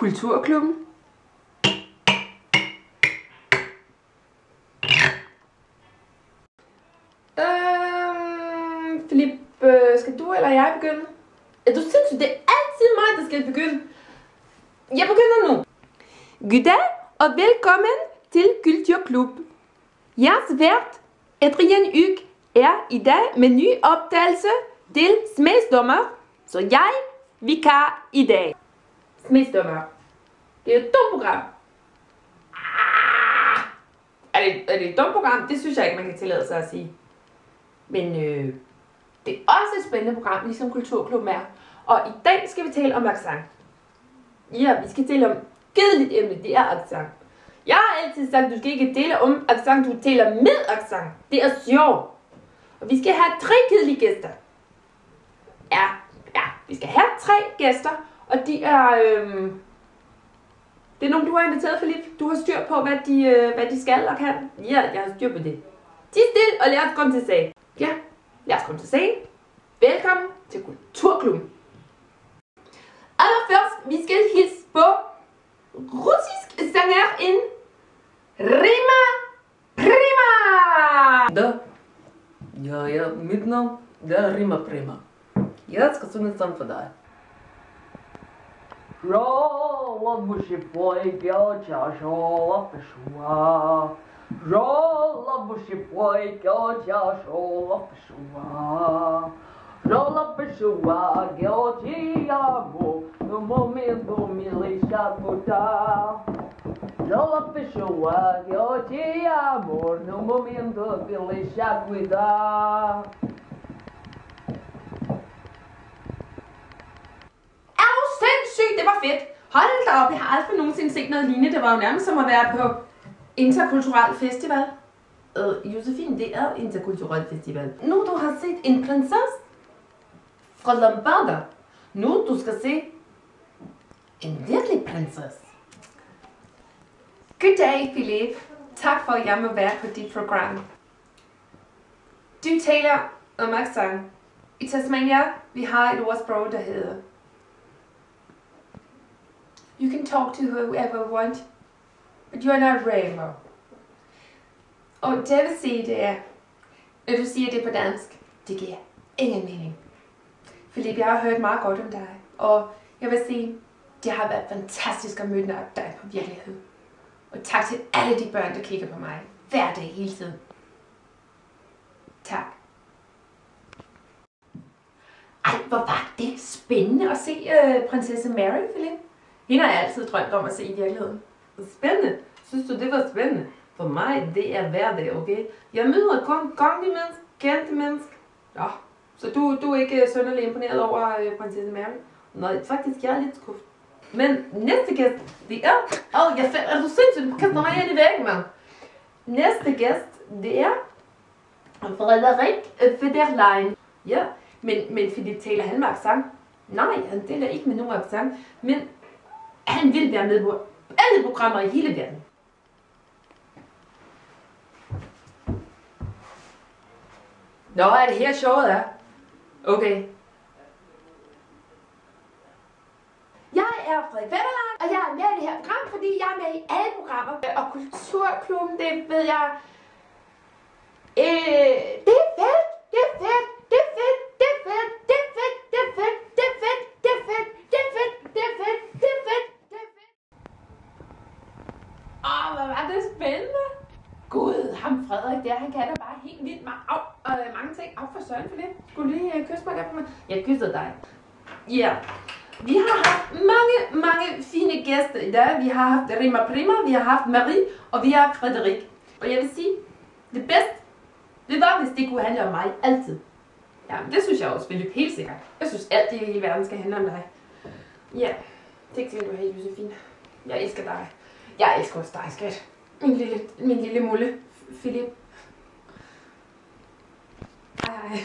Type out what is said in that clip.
Kulturklubben. Philip, skal du eller jeg begynde? Er du sindssygt? Det er altid mig, der skal begynde. Jeg begynder nu. Goddag og velkommen til Kulturklubben. Jeres vært, Adrian Yg, er i dag med ny optagelse til Smagsdommer, så jeg vikar i dag. Smagsdommer. Det er et dumt program. Er det et dumt program? Det synes jeg ikke, man kan tillade sig at sige. Men det er også et spændende program, ligesom Kulturklubben er. Og i dag skal vi tale om accent. Ja, vi skal tale om kedeligt emne, det er accent. Jeg har altid sagt, at du skal ikke tale om accent, du taler med accent. Det er sjovt. Og vi skal have 3 kedelige gæster. Ja, vi skal have 3 gæster, og de er... Det er nogen, du har inviteret, Philip. Du har styr på, hvad de skal og kan. Ja, jeg har styr på det. Tid stille, og lad os komme til sagen. Ja, lad os komme til sagen. Velkommen til Kulturklubben. Allerførst, vi skal hilse på russisk sangerinde Rima Prima. Да, mit navn er Rima Prima. Jeg skal synge en sang for dig. Rolla mushipoi gyocha shola peshua. Rolla mushipoi gyocha shola peshua. Rolla peshua gyochi amo. No momento me deixa mudar. Rolla peshua gyochi amor. No momento me deixa cuidar. Det var fedt. Hold da op, jeg har aldrig nogensinde set noget lignende. Det var jo nærmest som at være på interkulturel festival. Josefine, det er interkulturel festival. Nu du har set en prinsesse fra Lombarda. Nu du skal se en virkelig prinsesse. Goddag, Philip. Tak for, at jeg må være på dit program. Du taler om accent. I Tasmania, vi har et ordsprog, der hedder: You can talk to whoever you want, but you are not Rama. Og det vil sige, det er, når du siger det på dansk, det giver ingen mening. Philip, jeg har hørt meget godt om dig, og jeg vil sige, det har været fantastisk at møde dig på virkelighed. Og tak til alle de børn, der kigger på mig hver dag hele tiden. Tak. Ej, hvor var det spændende at se prinsesse Mary, Philip. Hende har jeg altid drømt om at se i virkeligheden. Spændende. Synes du, det var spændende? For mig, det er hverdag, okay? Jeg møder kun kongelige mennesker, kendte mennesker. Ja, så du er ikke sønderlig imponeret over prinsesse Mary? Nej, faktisk, jeg er lidt skuffet. Men næste gæst, det er... er du sindssygt? Du kaster mig ind i væggen, mand. Næste gæst, det er Frederik Federlein. Ja, men Philip, taler han med accent? Nej, han taler ikke med nogen accent, men han vil være med på alle programmer i hele verden. Nå, er det her showet er? Okay. Jeg er Frederik Federlein, og jeg er med i det her program, fordi jeg er med i alle programmer. Og Kulturklubben, det ved jeg... det er fedt, det er fedt, det er fedt, det er fedt, det er fedt, det er fedt, det er fedt, det er fedt, det er fedt, det er fedt, det er fedt. Hvor var det spændende. Gud, ham Frederik der, han kan da bare helt vildt mange ting. For søren for det. Skulle lige kysse mig der på mig? Jeg kysser dig. Ja. Vi har haft mange fine gæster i dag. Vi har haft Rima Prima, vi har haft Marie, og vi har haft Frederik. Og jeg vil sige, det bedste, det var, hvis det kunne handle om mig altid. Ja, det synes jeg også, Philip, helt sikkert. Jeg synes alt i hele verden skal handle om dig. Ja, det skal du have, Josefine. Jeg elsker dig. Jeg elsker også dig, skat. Min lille mulle, Philip. Hej.